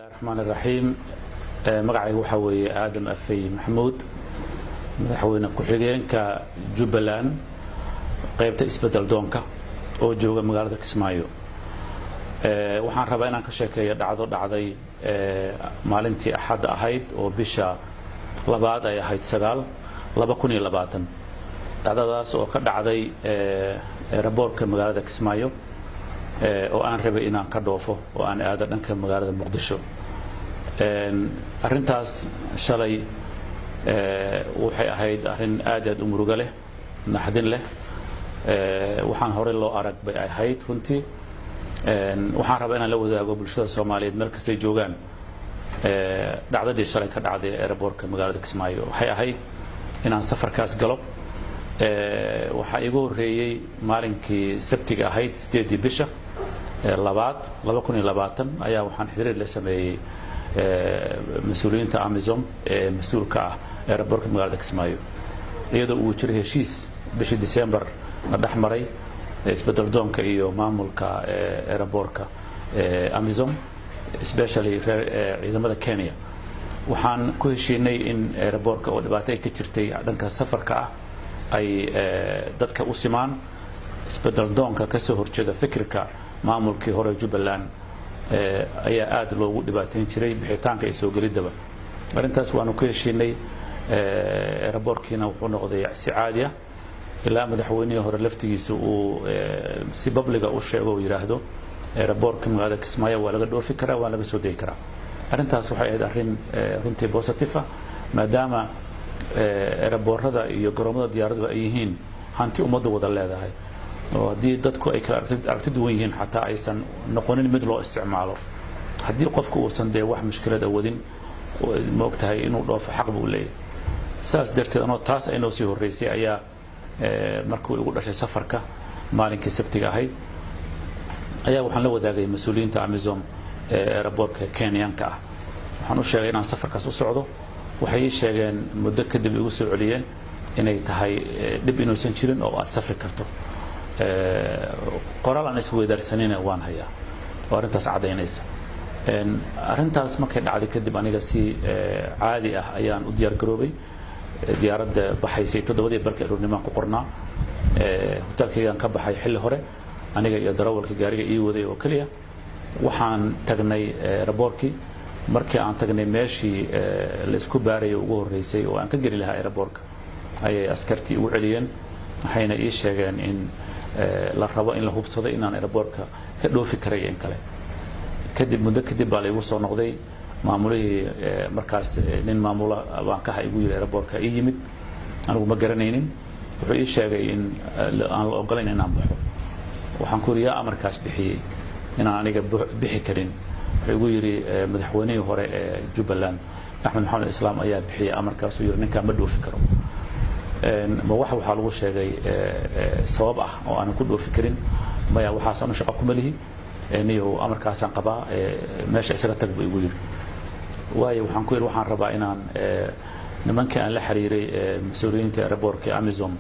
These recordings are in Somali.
الرحمن الرحيم مقعي waxa weeye aadam afay maxamuud madaxweyne ku-xigeenka Jubbaland qaybta isbedel doonka oo jooga magaalada Kismaayo waxaan rabaa inaan ka sheekeeyo dhacday maalintii Axad ahayd oo bisha labaad ay ahayd 9/2020 dhacdadaas oo ka dhacday airportka magaalada Kismaayo oo aan rabay inaan ka dhoofo oo aan aado dhanka magaalada Muqdisho arintaas shalay waxay ahayd arin aad u murugo leh naxdin leh waxaan hore loo arag bay ahayd runtii waxaan rabaa inaan la wadaago bulshada Soomaaliyeed meel kasta ay joogaan dhacdadii shalay ka dhacday airportka magaalada Kismaayo waxay ahayd inaan safarkaas galo waxa igu horeeyay maalinkii Sabtiga ahayd 8 bisha labaad 2020 ayaa waxaan xiriir la sameeyay mas'uuliyiinta Amazon mas'uulka ah airportka magaalada Kismaayo iyadoo uu jiray heshiis bishii December la dhaxmaray isbedel doonka iyo maamulka airportka Amazon especially ciidamada Kenya waxaan ku heshiinay in airportka oo dhibaato ay ka jirtay dhanka safarka ah ay dadka u simaan isbedel doonka ka soo horjeeda fikirka maamulkii hore Jubbaland ayaa aad loogu dhibaateyn jiray bixitaanka ay soo galidaba arintaas waanu ku heshiinay airportkina wuxuu noqday si caadi ah ilaa madaxweynihii hore laftigiisa uu si publica u sheego oo yiraahdo airportka magaalada Kismaayo waa laga dhoofi karaa waa laga soo deey karaa arintaas waxay ahayd arin runtii positive ah maadaama airportada iyo garoomada diyaaradu ay yihiin hanti ummadda wada leedahay oo hadii dadku ay kala aragti duwan yihiin xataa aysan noqonin mid loo isticmaalo hadii qofku uusan de wax mushkilad wadin ma ogtahay inuu dhoofo xaq buu leeyahay saas darteed anoo taas ay noo sii horeysay ayaa markuu ugu dhashay safarka maalinkii Sabtiga ahayd ayaa waxaan la wadaagay mas'uuliyiinta Amazon airportka Kenyanka ah waxaan u sheegay inaan safarkaas u socdo waxay sheegeen muddo kadib igu soo celiyeen inay tahay dib inuusan jirin oo aad safri karto qoraal aan isweydaarsanayna waan hayaa oo arintaas cadeynaysa arintaas markay dhacday kadib aniga si caadi ah ayaan u diyaar garoobay diyaaradda baxaysay 7 barka aroornimo ku qornaa hotelkaygaan ka baxay xilli hore aniga iyo darawalka gaariga ii waday oo kaliya waxaan tagnay airportkii markii aan tagnay meeshii la isku baaray ugu horeysay oo aan ka geli lahaa airportka ayay askartii ugu celiyeen waxayna ii sheegeen in la rabo in la hubsado inaan airportka ka dhoofi karay in kale kadib muddo kadib baa la igu soo noqday maamulihii markaas nin maamula baan ka igu yiri airportka ii yimid anigu ma garanaynin wuxuu ii sheegay in aan la ogolayn inaan baxo waxaan ku riyaa amarkaas bixiyay inaan aniga bixi karin wuxuu igu yiri madaxweynihii hore ee Jubbaland Axmed Maxamed Islaam ayaa bixiyay amarkaas uu yiri ninka ma dhoofi karo ma waxa lagu sheegay sabab ah oo aan ku dhoofi karin maya waxa aan shaqo ku malihi niyo amarkaas aan qabaa meesha isaga tag buu igu yiri waayo waxaan ku yiri waxaan rabaa inaan nimanka aan la xiriiray mas'uuliyiinta airportka Amazon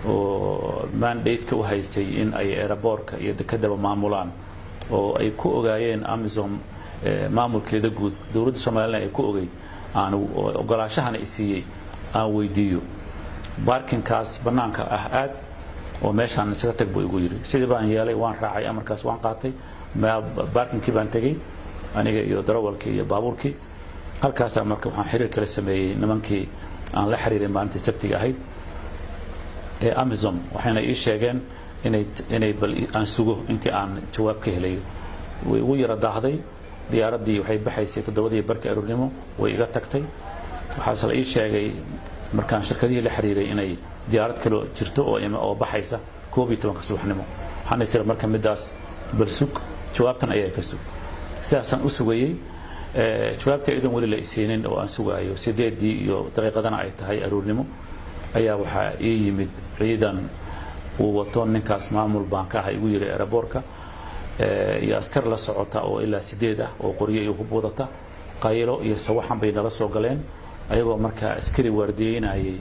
oo mandate-ka u haystay in ay airportka iyo dekedaba maamulaan oo ay ku ogaayeen Amazon maamulkeeda guud dawladda Soomaaliland ay ku ogeyd aan ogolaashahana isiiyay aan weydiiyo barkinkaas banaanka ah aad oo meeshaan isaga tag buu igu yiri sidii baan yeelay waan raacay amarkaas waan qaatay barkinkii baan tagay aniga iyo darawalkii iyo baabuurkii halkaas marka waxaan xiriir kala sameeyay nimankii aan la xiriiray maalintii Sabtiga ahayd ee Amazon waxayna ii sheegeen inay bal aan sugo intii aan jawaab ka helay way ugu yara daahday diyaaradii waxay baxaysay 7 barka aroornimo way iga tagtay waxaas la ii sheegay markaan shirkadii la xiriiray inay diyaarad kale jirto oo baxaysa 12 subaxnimo waxaan isla markaa midaas bal sug jawaabtan ayaa ka sug sidaasan u sugayay jawaabta idan wali la isiinin oo aan sugayo 8 iyo daqiiqadana ay tahay aroornimo ayaa waxa ii yimid ciidan uu wato ninkaas maamul banka ah igu yiri airportka iyo askar la socota oo ilaa 8 ah oo qoriyo iyo hub wadata qaylo iyo sawaxan bay nala soo galeen ayagoo marka askari waardiyeynayay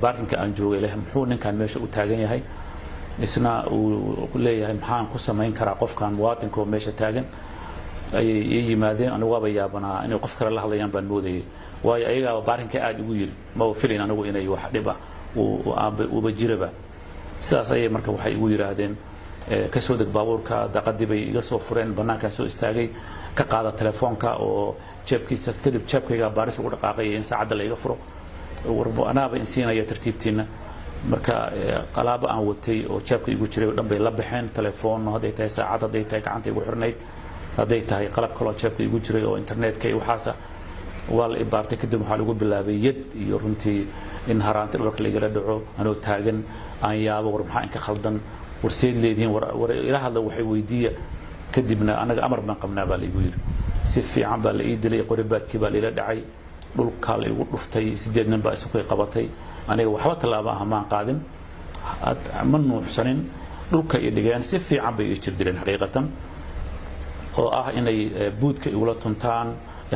barkinka aan joogay leh muxuu ninkan meesha u taagan yahay isna uu leeyahay maxaan ku sameyn karaa qofkan muwaadinka oo meesha taagan ayay ii yimaadeen anigu waaba yaabanaa inay qof kale la hadlayaan baan moodayay waayo ayagaa baarinka aad ugu yiri ma filin anigu inay wax dhib ah uba jiraba sidaas ayay marka waxay igu yiraahdeen ka soo deg baabuurka daqadii bay iga soo fureen banaanka soo istaagay ka qaada telefoonka oo jeebkiisa kadib jeebkayga baaris ugu dhaqaaqay in saacada la iga furo warbo anaaba insiinaya tartiibtiina marka qalaabo aan watay oo jeebka igu jiray oo dhan bay la baxeen telefoon haday tahay saacad haday tahay gacanta igu xirnayd haday tahay qalab kale oo jeebka igu jiray oo internetka iyo waxaasa waa la ibaartay kadib waxaa lagu bilaabay yad iyo runtii in haraanta dhulka la igala dhaco anoo taagan aan yaabo war maxaa inka khaldan war seed leedihiin war ila hadla waxay weydiiya kadibna anaga amar baan qabnaa baa la igu yiri si fiican baa la ii dilay qoribaadkii baa la ila dhacay dhulka la igu dhuftay 8 nin baa isku qabatay aniga waxba talaaba ah maan qaadin ma nuuxsanin dhulka ay dhigeen si fiican bay ii jirdileen xaqiiqatan oo ah inay buudka igula tuntaan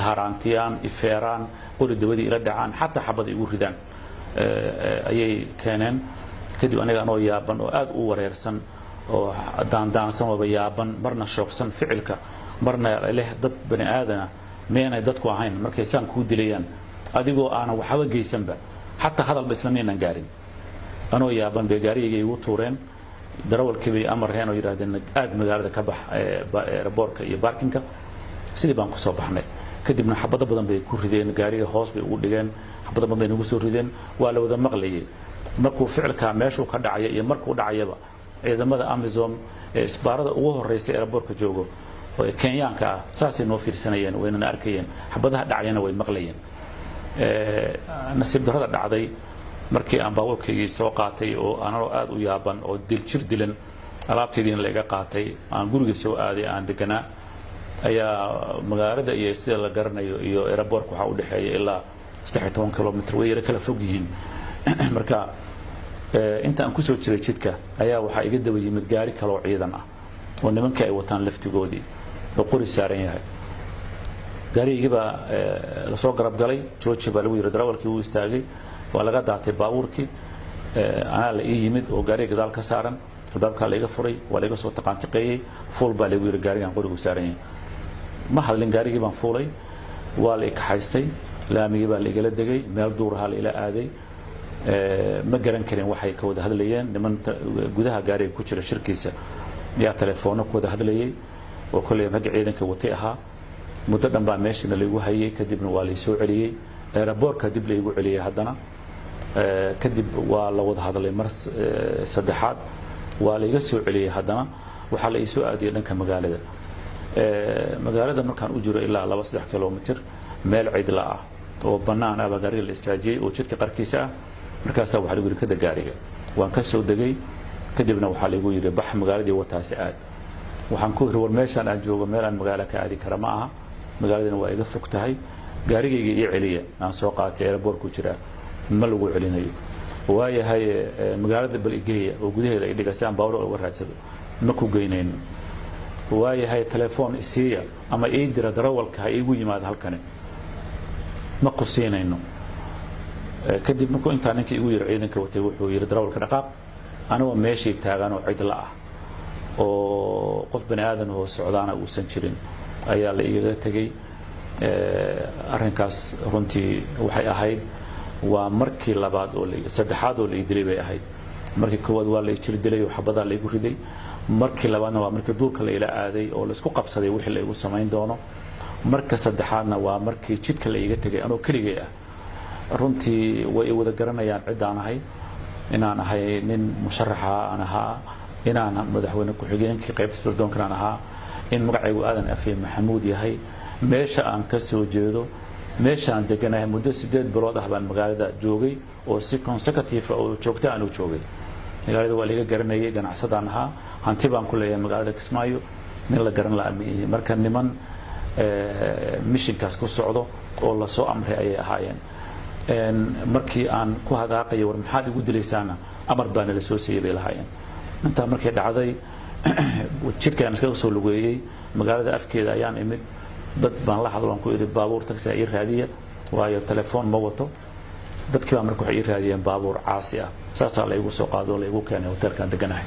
haraantiyaan ifeeraan qori dabadii ila dhacaan xataa xabad igu ridaan ayay keeneen kadib aniga anoo yaaban oo aad u wareersan oo daandaansan oo yaaban marna shoogsan ficilka marna leh dad bani aadana meenay dadku ahayn markay saan ku dilayaan adigoo aan waxba geysanba xataa hadal islaamiyan gaarin anoo yaaban bay gaariyay igu tuureen darawalkii bay amareen oo yiraahdeen aad magaalada ka bax airportka iyo parkinga sidii baan ku soo baxnay kadibna xabado badan bay ku rideen gaariga hoos bay ugu dhigeen xabado badan bay nagu soo rideen waa la wada maqlayay markuu ficilka meeshuu ka dhacay iyo markuu dhacayaba ciidamada Amazon ee isbaarada ugu horeysay airportka joogo oo Kenyaanka ah saasay noo fiirsanayeen wayna arkayeen xabadaha dhacayana way maqlayeen nasiib darrada dhacday markii aan baabuurkaygii soo qaatay oo anoo aad u yaaban oo diljir dilan alaabteediina la iga qaatay aan guriga soo aaday aan deganaa ayaa magaalada iyo sida la garanayo iyo airport waxa u dhaxeeya ilaa 13 kilomitir way kala fog yihiin marka inta aan ku soo jiray jidka ayaa waxa iga daba yimid gaari kale oo ciidan ah oo nimanka ay wataan laftigoodii oo qori saaran yahay gaarigiiba la soo garab galay jooji baa lagu yiri darawalkii uu istaagay waa laga daatay baabuurkii ana la ii yimid oo gaariga gadaal ka saaran albaabka la iga furay waa la iga soo taqaantiqeeyay fuul baa lagu yiri gaarigan qorigu saaran yahay ma hadlin gaarigii baan fuulay waa la kaxaystay laamigii baa la igala degay meel duur ah la ila aaday ma garan karin waxay ka wada hadlayeen niman gudaha gaariga ku jira shirkiisa yaa telefoon ku wada hadlayay oo kulay rag ciidanka watay ahaa muddo dhan baa meeshina lagu hayay kadibna waa la soo celiyay airportka dib la igu celiyay haddana kadib waa la wada hadlay mar saddexaad waa la iga soo celiyay haddana waxa la soo aadiyay dhanka magaalada markaan u jiro ilaa 2-3 kilomitir meel cidla ah oo banaan ah gaariga la istaajiyay oo jidka qarkiisa ah markaas waxa lagu yiri ka gaariga waan ka soo degay kadibna waxa lagu yiri bax magaaladii wataasi aad waxaan ku war meeshan aan joogo meel aan magaalo ka aadi kara ma aha magaaladana waa iga fog tahay gaarigayga ii celiya aan soo qaatay airport ku jira ma lagu celinayo waayahay magaalada Balgeeya oo gudaheeda ay dhigasaan baawro uga raadsado ma ku geynayno waayahay telefoon isiya ama ii dira darawalka igu yimaad halkan ma qusinayno kadib markuu inta ninkii igu yiri ciidanka watay wuxuu yiri darawalka dhaqaaq anoo meeshii taagan oo cidla ah oo qof bani aadan oo socdaana uu san jirin ayaa la iga tagay arrinkaas runtii waxay ahayd waa markii labaad oo saddexaad oo la dilay bay ahayd markii koowaad waa la jir dilay oo xabada la igu riday markii labaadna waa markii duurka la ila aaday oo la isku qabsaday wixii la igu sameyn doono marka saddexaadna waa markii jidka la iga tagay anoo keligay ah runtii way wada garanayaan cidaan ahay inaan ahay nin musharaxa aan ahaa inaan madaxweyne ku xigeenkii qaybta sirdoonka aan ahaa in magacaygu aadan afay maxamuud yahay meesha aan ka soo jeedo meesha aan deganahay muddo 8 bilood ah baan magaalada joogay oo si consecutive oo joogta aan u joogay magaalada waa laga garanayay ganacsadaan ahaa hanti baan ku leeyahay magaalada Kismaayo nin la garan la amiyay marka niman missionkaas ku socdo oo la soo amray ay ahaayeen markii aan ku hadaaqay war maxaad igu dilaysaana amar baan la soo siiyay lahaayeen inta markii dhacday jidkaan iska soo lugeeyay magaalada afkeeda ayaan imid dad baan la hadlaan ku iri baabuur taxi ay raadiya waayo telefoon ma wato dadkii baa markuu ay raadiyeen baabuur caasi ah saasa la igu soo qaado la igu keenay hotelkan deganahay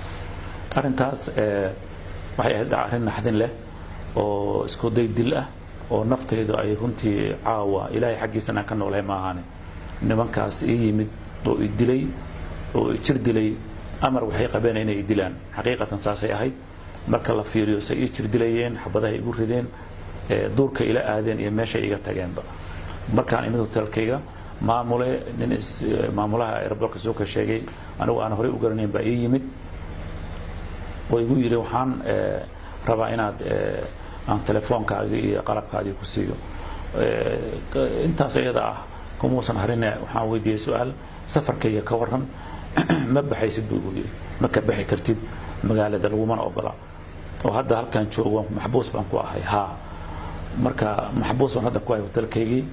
arintaas waxay ahayd arrin naxdin leh oo isku day dil ah oo naftaydu ay runtii caawa ilaahay xaggiisana ka noolahay ma ahaane nimankaas ii yimid oo i dilay oo i jir dilay amar waxay qabeen inay dilaan xaqiiqatan saasay ahayd marka la fiiriyo say ii jir dilayeen xabadaha igu rideen duurka ila aadeen iyo meesha iga tageenba markaan imid hotelkayga maamulaha airportka soo ka sheegay anigu aan horey u garanayn baa ii yimid oo igu yidhi waxaan rabaa inaad aan telefoonkaagii iyo qalabkaagii ku siiyo intaas iyada ah kumuusan harine waxaan weydiiyey su-aal safarkayga ka waran ma baxaysid buu igu yidhi ma ka baxi kartid magaalada lagumana ogola oo hadda halkaan joogo maxbuus baan ku ahay haa marka maxbuus baan hadda ku ahay hotelkaygii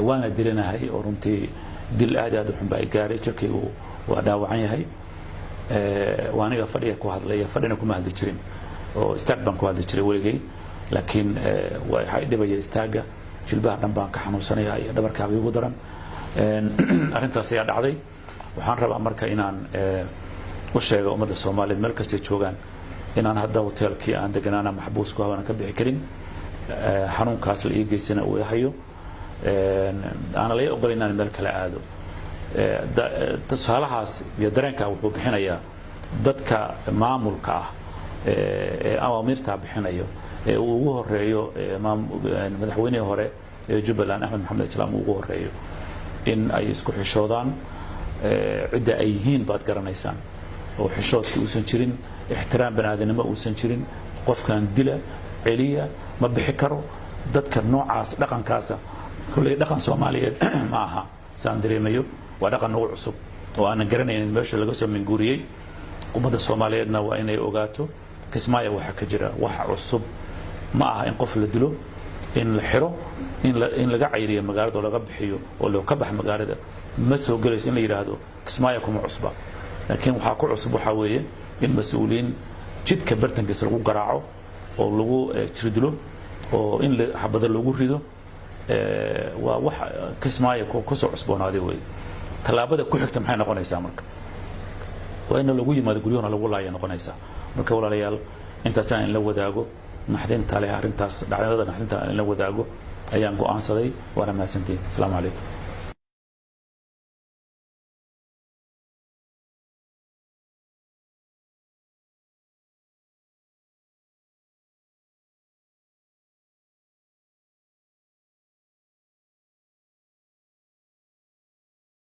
waana dilanahay oo runtii dil aad u xun baa i gaaray jirkaygu waa dhaawacan yahay waa aniga fadhiga ku hadlaya fadhina kuma hadli jirin oo istaag baan ku hadli jiray weligay laakiin waxaa i dhibaya istaaga jilbaha dhan baan ka xanuunsanaya iyo dhabarkaaga igu daran arrintaas ayaa dhacday waxaan rabaa marka inaan u sheego ummadda Soomaaliyeed meel kasta joogaan inaan hadda hotelkii aan deganaana maxbuus ku hawana ka bixi karin xanuunkaas la ii geysana uu hayo aan la ogolayn inaan meel kale aado tusaalahaas iyo dareenka wuxuu bixinayaa dadka maamulka ah ee awaamirta bixinayo ee uu ugu horeeyo madaxweynihii hore ee Jubbaland Axmed Maxamed Islaam ugu horeeyo in ay isku xishoodaan cidda ay yihiin baad garanaysaan oo xishoodkii uusan jirin ixtiraam banaadinimo uusan jirin qofkan dila celiya ma bixi karo dadka noocaas dhaqankaasa kulay dhaqan Soomaaliyeed ma aha saan dareemayo waa dhaqan ugu cusub oo aan garanaynin meesha laga soo minguuriyay ummadda Soomaaliyeedna waa inay ogaato Kismaayo waxa ka jira wax cusub ma aha in qof la dilo in la xiro in laga cayriyo magaalada laga bixiyo oo loo ka bax magaalada ma soo galayso in la yiraahdo Kismaayo kuma cusba laakiin waxa ku cusub waxa weeye in mas'uuliin jidka bartankiisa lagu garaaco oo lagu jirdilo oo in xabada lagu rido waa wax Kismaayo ku soo cusboonaaday way talaabada ku xigta maxay noqonaysaa marka waa in lagu yimaado guriyona lagu laaya noqonaysaa marka walaalayaal intaas aan la wadaago naxdinta leh arrintaas dhacdada naxdinta aan la wadaago ayaan go'aansaday waana mahadsantiin assalaamu calaykum